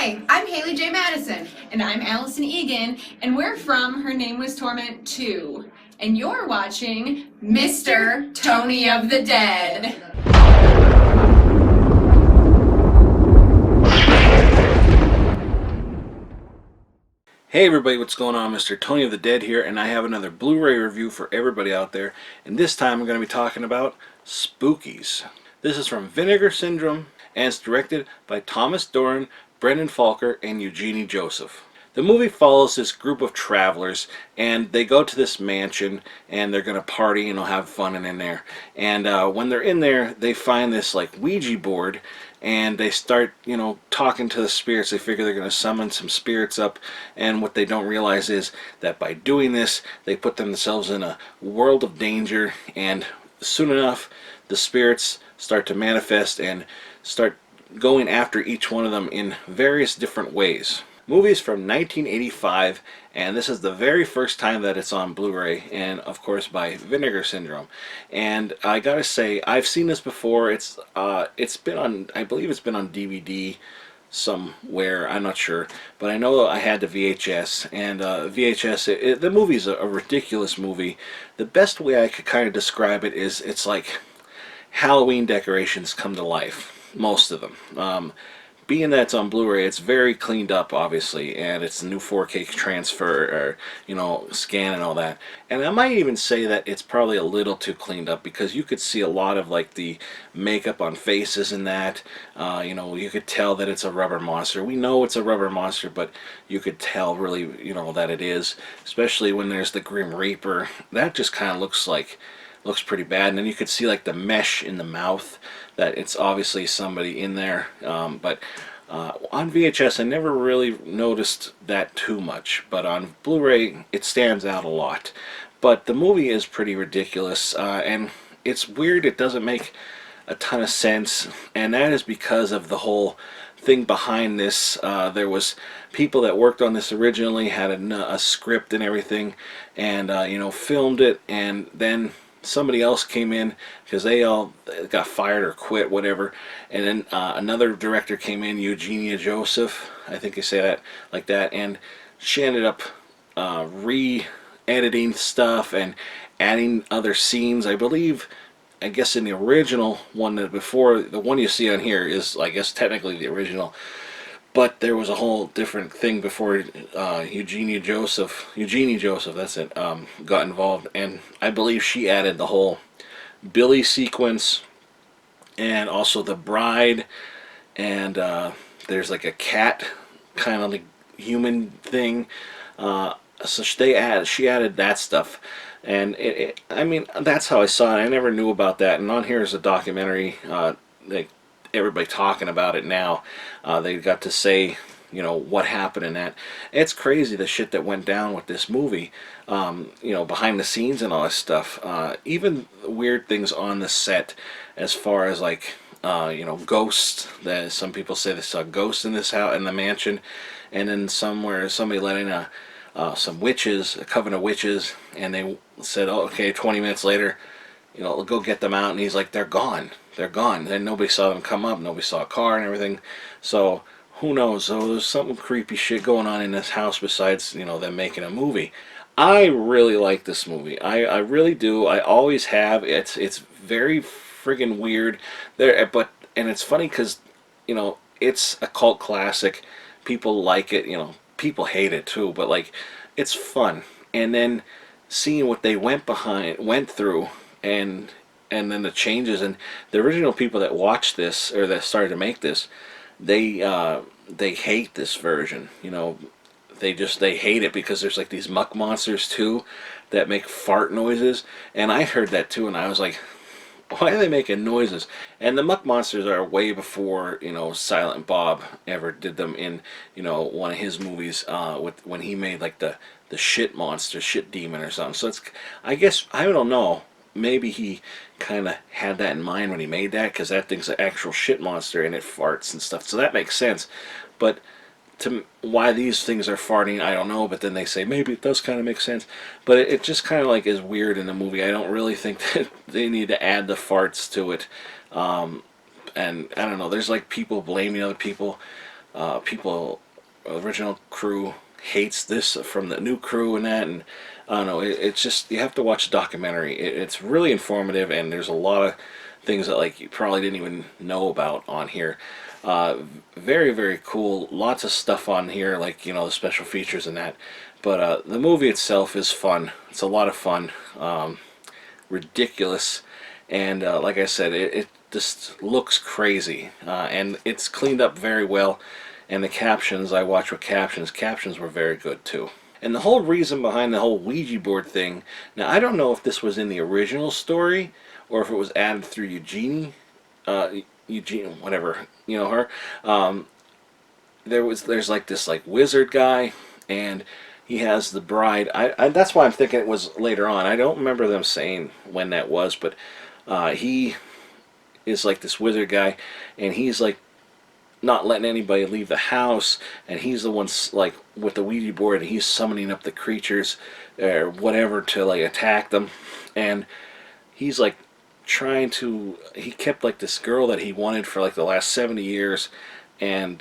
Hi, I'm Haley J. Madison. And I'm Allison Egan, and we're from Her Name Was Torment 2. And you're watching Mr. Tony of the Dead. Hey everybody, what's going on? Mr. Tony of the Dead here, and I have another Blu-ray review for everybody out there. And this time I'm going to be talking about Spookies. This is from Vinegar Syndrome, and it's directed by Thomas Doran, Brendan Falker, and Eugenie Joseph. The movie follows this group of travelers, and they go to this mansion, and they're going to party and have fun in there. And when they're in there, they find this like Ouija board, and they start, talking to the spirits. They figure they're going to summon some spirits up, and what they don't realize is that by doing this, they put themselves in a world of danger, and soon enough, the spirits start to manifest and start going after each one of them in various different ways. Movie is from 1985, and this is the very first time that it's on Blu-ray, and of course by Vinegar Syndrome. And I gotta say, I've seen this before. It's been on, I believe it's been on DVD somewhere, I'm not sure, but I know I had the VHS, and VHS, the movie's a ridiculous movie. The best way I could kind of describe it is it's like Halloween decorations come to life, most of them. Being that it's on Blu-ray, it's very cleaned up, obviously, and it's a new 4K transfer, or, scan and all that. And I might even say that it's probably a little too cleaned up, because you could see a lot of, like, the makeup on faces and that. You could tell that it's a rubber monster. We know it's a rubber monster, but you could tell, really, that it is. Especially when there's the Grim Reaper. That just kind of looks pretty bad. And then you could see like the mesh in the mouth, that it's obviously somebody in there. But on VHS I never really noticed that too much, but on Blu-ray it stands out a lot. But the movie is pretty ridiculous, and it's weird. It doesn't make a ton of sense, and that is because of the whole thing behind this. There was people that worked on this originally, had a script and everything, and filmed it, and then somebody else came in because they all got fired or quit, whatever, and then another director came in, Eugenie Joseph, I think they say that like that, and she ended up re-editing stuff and adding other scenes. I guess in the original one, that before the one you see on here is, I guess, technically the original, but there was a whole different thing before Eugenie Joseph, that's it, got involved, and I believe she added the whole Billy sequence, and also the bride, and there's like a cat kind of like human thing. So she added that stuff, and I mean, that's how I saw it. I never knew about that, and on here is a documentary. Everybody talking about it now. They got to say, what happened in that. It's crazy the shit that went down with this movie, behind the scenes and all this stuff. Even weird things on the set, as far as like, ghosts. That some people say they saw ghosts in this house, in the mansion, and then somewhere somebody let in some witches, a coven of witches, and they said, oh, okay, 20 minutes later, go get them out, and he's like, they're gone. They're gone. And nobody saw them come up. Nobody saw a car and everything. So who knows? So there's some creepy shit going on in this house besides, them making a movie. I really like this movie. I really do. I always have. It's very friggin' weird. And it's funny because, it's a cult classic. People like it. People hate it too. But like, it's fun. And then seeing what they went through, and then the changes, and the original people that watched this, or that started to make this, they hate this version. They hate it because there's like these muck monsters too that make fart noises, and I heard that too, and I was like, why are they making noises? And the muck monsters are way before Silent Bob ever did them in one of his movies, when he made like the shit monster, shit demon or something. So I guess, I don't know, maybe he kind of had that in mind when he made that, because that thing's an actual shit monster and it farts and stuff, so that makes sense. But why these things are farting, I don't know, but then they say maybe it does kind of make sense. But it just kind of like is weird in the movie. I don't really think that they need to add the farts to it. And I don't know, there's like people blaming other people. People, original crew hates this from the new crew and that, and I don't know. It's just, you have to watch the documentary. It's really informative, and there's a lot of things that like you probably didn't even know about on here. Very, very cool. Lots of stuff on here, like, you know, the special features and that. But the movie itself is fun. It's a lot of fun. Ridiculous. And like I said, it just looks crazy. And it's cleaned up very well. And the captions, I watched with captions. Captions were very good too. And the whole reason behind the whole Ouija board thing, now I don't know if this was in the original story or if it was added through Eugene, whatever, you know her. There's like this like wizard guy, and he has the bride. That's why I'm thinking it was later on. I don't remember them saying when that was, but he is like this wizard guy, and he's like not letting anybody leave the house, and he's the one like with the Ouija board, and he's summoning up the creatures or whatever to like attack them, and he's like trying to, he kept like this girl that he wanted for like the last 70 years, and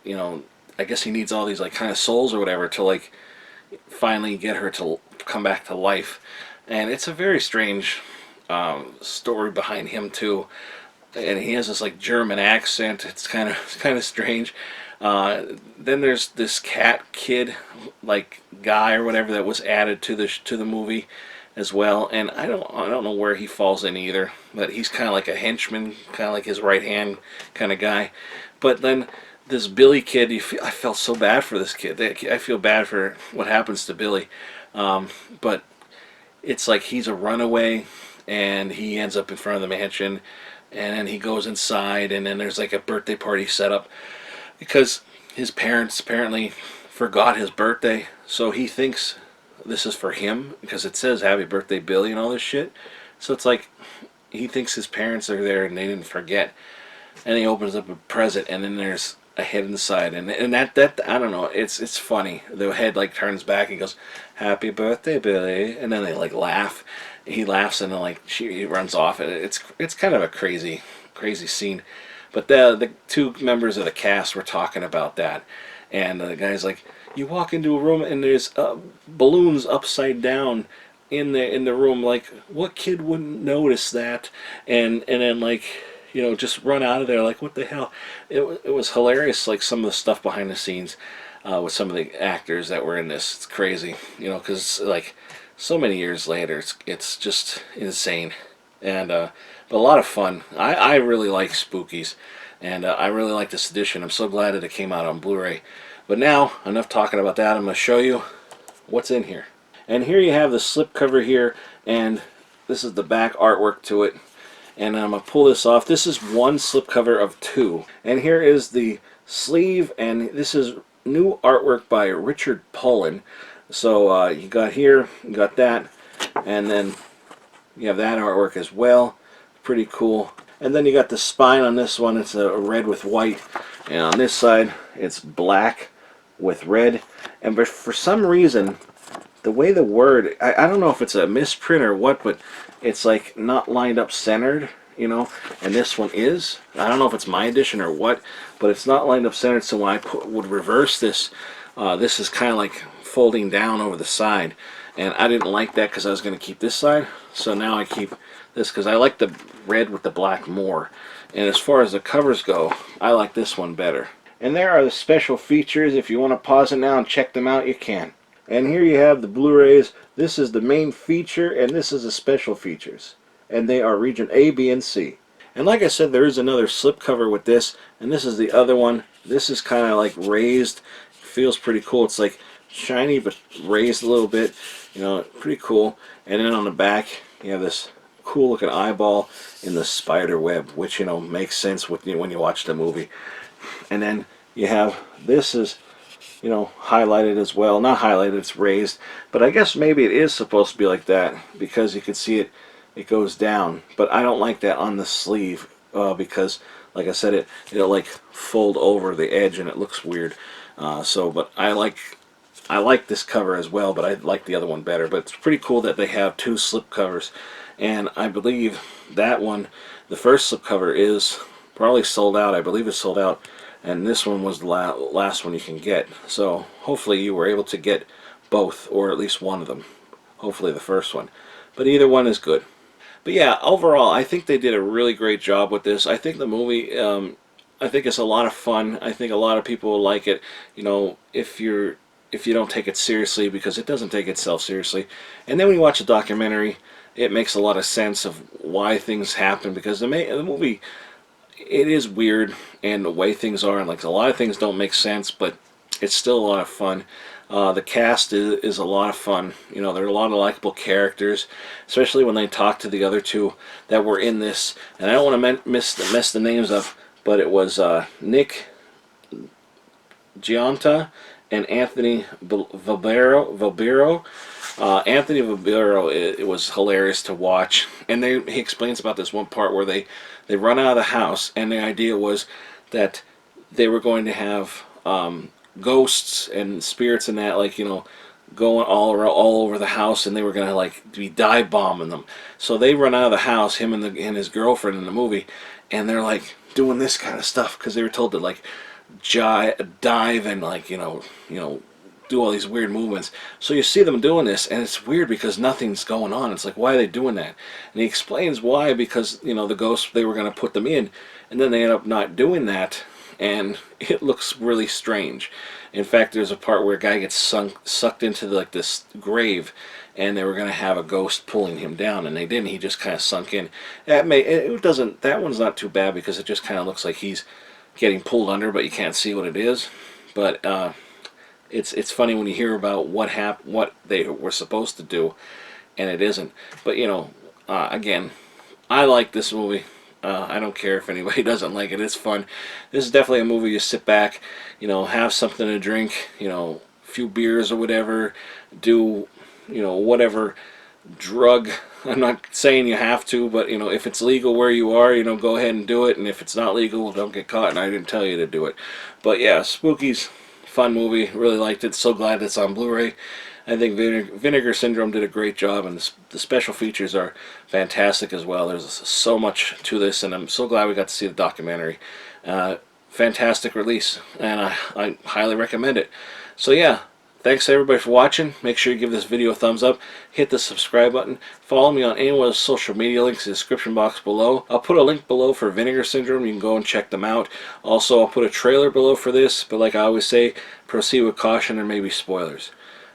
you know, I guess he needs all these like kind of souls or whatever to like finally get her to come back to life. And it's a very strange story behind him too, and he has this like German accent. It's kind of strange. Then there's this cat kid like guy or whatever that was added to the movie as well, and I don't know where he falls in either, but he's kind of like a henchman, kind of like his right hand kind of guy. But then this Billy kid, I felt so bad for this kid. I feel bad for what happens to Billy, but it's like he's a runaway, and he ends up in front of the mansion, and then he goes inside, and then there's like a birthday party set up because his parents apparently forgot his birthday, so he thinks this is for him because it says happy birthday Billy and all this shit. So it's like he thinks his parents are there and they didn't forget, and he opens up a present, and then there's a head inside, and that I don't know, it's funny. The head like turns back and goes, happy birthday Billy, and then they like laugh. He laughs, and then like he runs off, and it's kind of a crazy scene. But the two members of the cast were talking about that, and the guy's like, you walk into a room and there's balloons upside down in the room, like what kid wouldn't notice that? And then like, you know, just run out of there like, what the hell? It was hilarious, like some of the stuff behind the scenes with some of the actors that were in this. It's crazy, you know, because like so many years later, it's just insane. And but a lot of fun. I really like Spookies, and I really like this edition. I'm so glad that it came out on Blu-ray. But now, enough talking about that. I'm going to show you what's in here. And here you have the slipcover here, and this is the back artwork to it. And I'm going to pull this off. This is one slipcover of two. And here is the sleeve, and this is new artwork by Richard Pullen. So you got here, you got that, and then you have that artwork as well. Pretty cool. And then you got the spine on this one. It's a red with white, and on this side it's black with red. And for some reason, the way the word, I don't know if it's a misprint or what, but it's like not lined up centered, you know, and this one is. I don't know if it's my edition or what, but it's not lined up centered. So when I would reverse this, this is kind of like folding down over the side, and I didn't like that because I was going to keep this side. So now I keep this because I like the red with the black more. And as far as the covers go, I like this one better. And there are the special features. If you want to pause it now and check them out, you can. And here you have the Blu-rays. This is the main feature, and this is the special features. And they are region A, B, and C. And like I said, there is another slipcover with this, and this is the other one. This is kind of like raised. Feels pretty cool. It's like shiny but raised a little bit. You know, pretty cool. And then on the back, you have this cool looking eyeball in the spider web, which, you know, makes sense when you watch the movie. And then you have, this is, you know, highlighted as well. Not highlighted, it's raised, but I guess maybe it is supposed to be like that because you can see it goes down. But I don't like that on the sleeve because, like I said, it'll like fold over the edge and it looks weird. But I like this cover as well, but I like the other one better. But it's pretty cool that they have two slip covers, and I believe that one, the first slip cover, is probably sold out. I believe it's sold out, and this one was the last one you can get. So hopefully you were able to get both, or at least one of them. Hopefully the first one. But either one is good. But yeah, overall, I think they did a really great job with this. I think the movie, I think it's a lot of fun. I think a lot of people will like it. You know, if you don't take it seriously, because it doesn't take itself seriously. And then when you watch a documentary, it makes a lot of sense of why things happen, because the movie, it is weird, and the way things are, and like a lot of things don't make sense, but it's still a lot of fun. The cast is a lot of fun. You know, there are a lot of likable characters, especially when they talk to the other two that were in this. And I don't want to mess the names up, but it was Nick Giunta and Anthony Valbero. Anthony Valbero, it was hilarious to watch. And he explains about this one part where they run out of the house, and the idea was that they were going to have ghosts and spirits and that, like, you know, going all over the house, and they were gonna like be dive bombing them. So they run out of the house, him and his girlfriend in the movie, and they're like doing this kind of stuff because they were told to like dive and like you know do all these weird movements. So you see them doing this, and it's weird because nothing's going on. It's like, why are they doing that? And he explains why, because you know the ghosts, they were going to put them in, and then they end up not doing that, and it looks really strange. In fact, there's a part where a guy gets sucked into like this grave, and they were going to have a ghost pulling him down, and they didn't. He just kind of sunk in. That one's not too bad because it just kind of looks like he's getting pulled under, but you can't see what it is. But it's funny when you hear about what they were supposed to do, and it isn't. But you know, again, I like this movie. I don't care if anybody doesn't like it. It's fun. This is definitely a movie you sit back, you know, have something to drink, you know, a few beers or whatever, do, you know, whatever drug. I'm not saying you have to, but, you know, if it's legal where you are, you know, go ahead and do it. And if it's not legal, don't get caught. And I didn't tell you to do it. But yeah, Spookies, fun movie. Really liked it. So glad it's on Blu-ray. I think Vinegar Syndrome did a great job, and the special features are fantastic as well. There's so much to this, and I'm so glad we got to see the documentary. Fantastic release, and I highly recommend it. So yeah, thanks everybody for watching. Make sure you give this video a thumbs up, hit the subscribe button, follow me on any one of the social media links in the description box below. I'll put a link below for Vinegar Syndrome. You can go and check them out. Also, I'll put a trailer below for this, but like I always say, proceed with caution and maybe spoilers.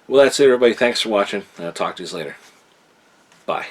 Well, that's it, everybody. Thanks for watching, and I'll talk to you later. Bye.